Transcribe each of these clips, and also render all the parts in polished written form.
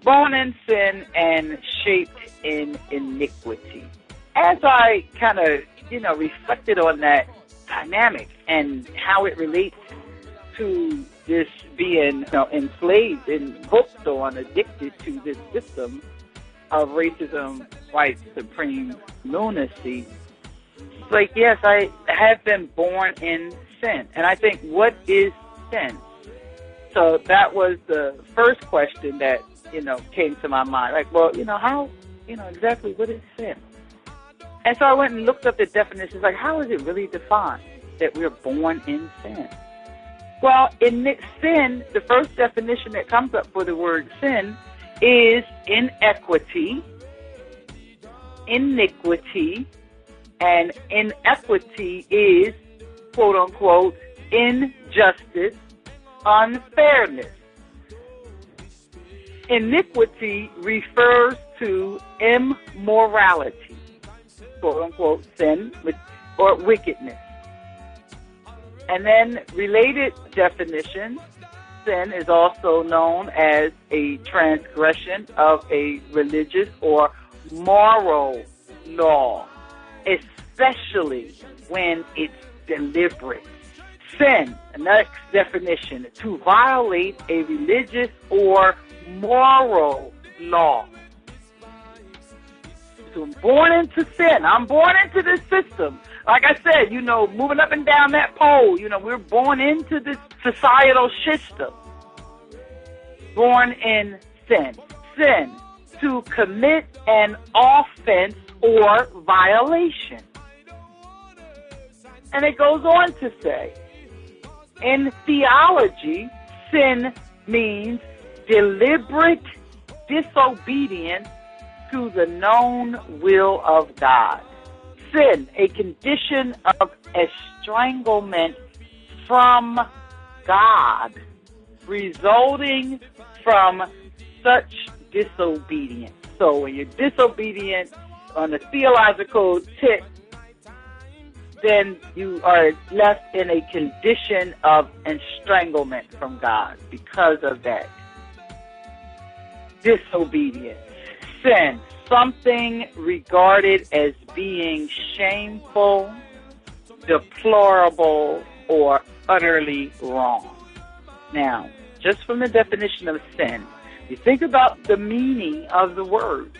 Born in sin and shaped in iniquity. As I kind of, reflected on that dynamic and how it relates to this being, enslaved and hooked on, addicted to this system of racism, white supreme lunacy, it's like, yes, I have been born in sin. And I think, what is sin? So that was the first question that, came to my mind. Like, well, how, exactly what is sin? And so I went and looked up the definitions, like, how is it really defined that we're born in sin? Well, in sin, the first definition that comes up for the word sin is inequity, iniquity, and inequity is, quote unquote, injustice, unfairness. Iniquity refers to immorality, quote unquote, sin or wickedness. And then related definition, sin is also known as a transgression of a religious or moral law, especially when it's deliberate. Sin, the next definition, to violate a religious or moral law. So I'm born into sin. I'm born into this system. Like I said, moving up and down that pole, we're born into this societal system. Born in sin. Sin, to commit an offense or violation. And it goes on to say, in theology, sin means deliberate disobedience to the known will of God. Sin, a condition of estranglement from God, resulting from such disobedience. So when you're disobedient on the theological tip, then you are left in a condition of estranglement from God because of that disobedience. Sin, something regarded as being shameful, deplorable, or utterly wrong. Now, just from the definition of sin, you think about the meaning of the word,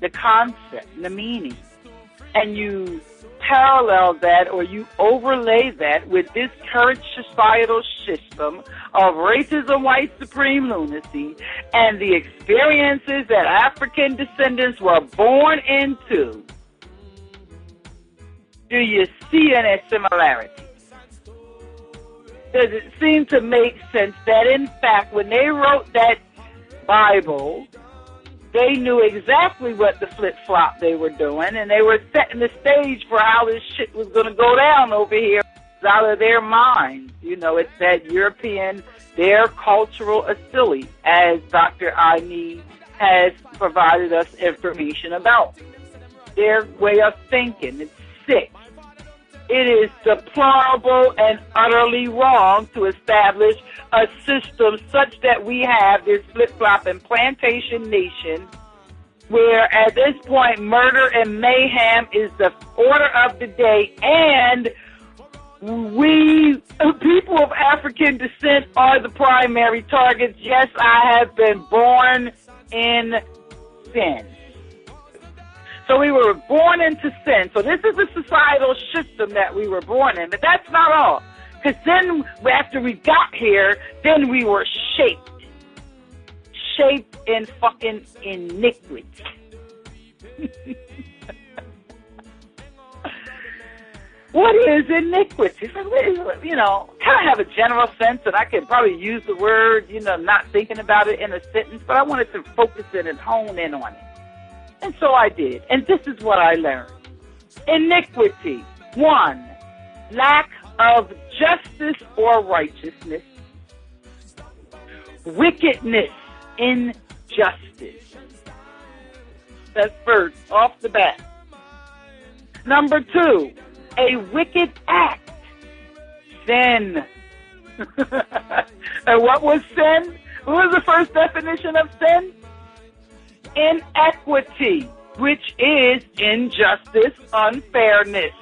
the concept, the meaning, and you parallel that, or you overlay that with this current societal system of racism, white supreme lunacy, and the experiences that African descendants were born into. Do you see any similarities? Does it seem to make sense that, in fact, when they wrote that Bible, they knew exactly what the flip-flop they were doing, and they were setting the stage for how this shit was going to go down over here out of their minds. It's that European, their cultural asili, as Dr. INIQUITY has provided us information about. Their way of thinking, it's sick. It is deplorable and utterly wrong to establish a system such that we have this flip-flop and plantation nation where at this point murder and mayhem is the order of the day, and we, people of African descent, are the primary targets. Yes, I have been born in sin. So we were born into sin. So this is the societal system that we were born in. But that's not all. Because then, after we got here, then we were shaped. Shaped in fucking iniquity. What is iniquity? Kind of have a general sense, and I could probably use the word, not thinking about it in a sentence, but I wanted to focus in and hone in on it. And so I did. And this is what I learned. Iniquity. 1, lack of justice or righteousness. Wickedness, injustice. That's first, off the bat. Number 2, a wicked act. Sin. And what was sin? What was the first definition of sin? inequity, which is injustice, unfairness.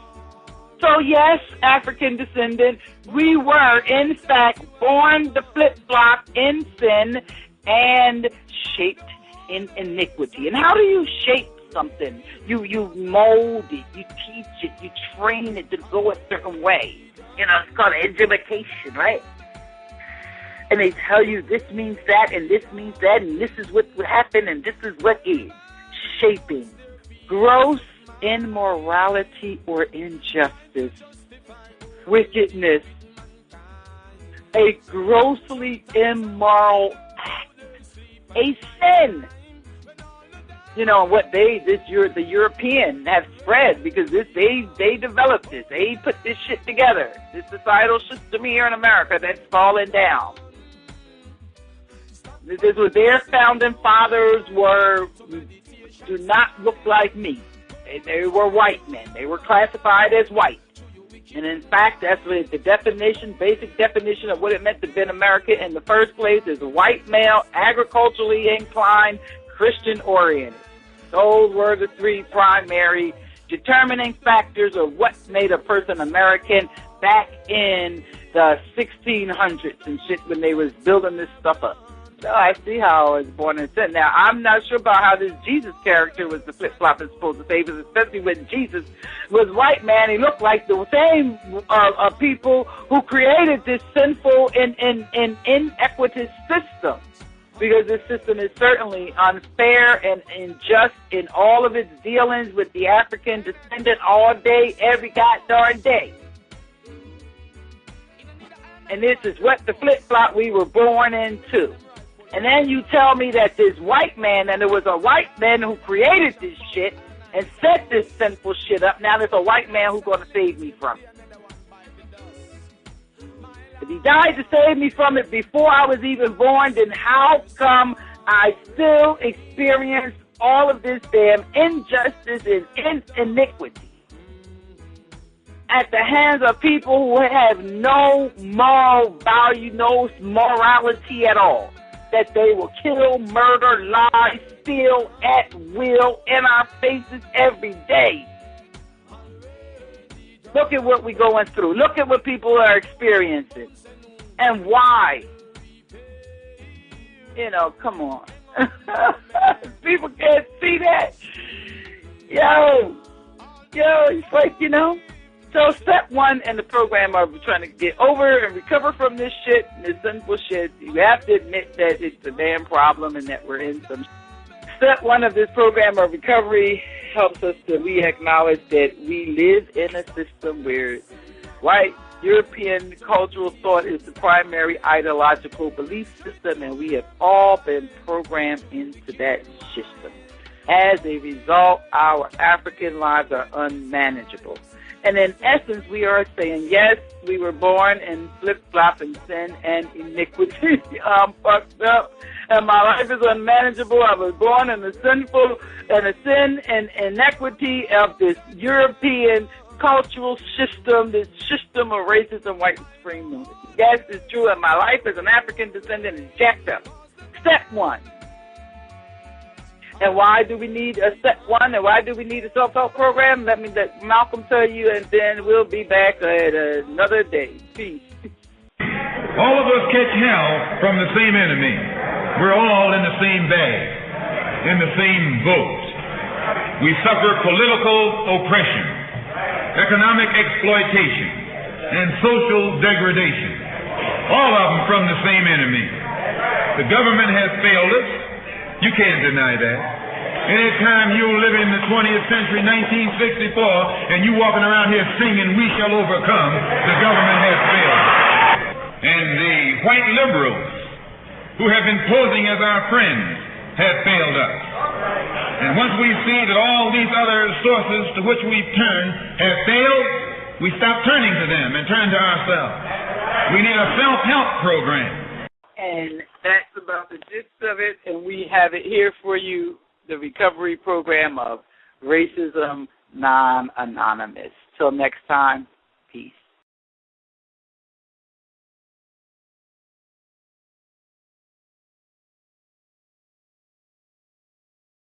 So yes, African descendant, we were in fact born the flip-flop in sin and shaped in iniquity. And how do you shape something? You mold it, you teach it, you train it to go a certain way. You know, it's called education, right? And they tell you this means that, and this means that, and this is what would happen, and this is what is. Shaping. Gross immorality or injustice. Wickedness. A grossly immoral act. A sin. You know, what the European have spread, because they developed this. They put this shit together. This societal system here in America that's fallen down. This is what their founding fathers were, do not look like me. They were white men. They were classified as white. And in fact, that's what the definition, basic definition of what it meant to be in America in the first place is a white male, agriculturally inclined, Christian-oriented. Those were the three primary determining factors of what made a person American back in the 1600s and shit when they was building this stuff up. So I see how I was born in sin. Now, I'm not sure about how this Jesus character was the flip-flop is supposed to save us, especially when Jesus was white man. He looked like the same people who created this sinful and inequitous system. Because this system is certainly unfair and unjust in all of its dealings with the African descendant all day, every goddamn day. And this is what the flip-flop we were born into. And then you tell me that this white man, and there was a white man who created this shit and set this sinful shit up. Now there's a white man who's going to save me from it. If he died to save me from it before I was even born, then how come I still experience all of this damn injustice and iniquity at the hands of people who have no moral value, no morality at all? That they will kill, murder, lie, steal at will in our faces every day. Look at what we're going through. Look at what people are experiencing. And why? You know, come on. People can't see that. Yo, it's like, you know. So step one in the program of trying to get over and recover from this shit, this sinful shit, you have to admit that it's a damn problem and that we're in some. Step one of this program of recovery helps us to acknowledge that we live in a system where white European cultural thought is the primary ideological belief system, and we have all been programmed into that system. As a result, our African lives are unmanageable. And in essence, we are saying, yes, we were born in flip-flop and sin and iniquity. I'm fucked up, and my life is unmanageable. I was born in the sinful and the sin and inequity of this European cultural system, this system of racism, white supremacy. Yes, it's true, and my life as an African descendant is jacked up. Step one. And why do we need a step one, and why do we need a self-help program? Let Malcolm tell you, and then we'll be back at another day. Peace. All of us catch hell from the same enemy. We're all in the same bag, in the same boat. We suffer political oppression, economic exploitation, and social degradation. All of them from the same enemy. The government has failed us. You can't deny that. Anytime you live in the 20th century, 1964, and you walking around here singing, "We shall overcome," the government has failed. And the white liberals, who have been posing as our friends, have failed us. And once we see that all these other sources to which we turn have failed, we stop turning to them and turn to ourselves. We need a self-help program. And that's about the gist of it, and we have it here for you, the recovery program of Racism Non-Anonymous. Till next time, peace.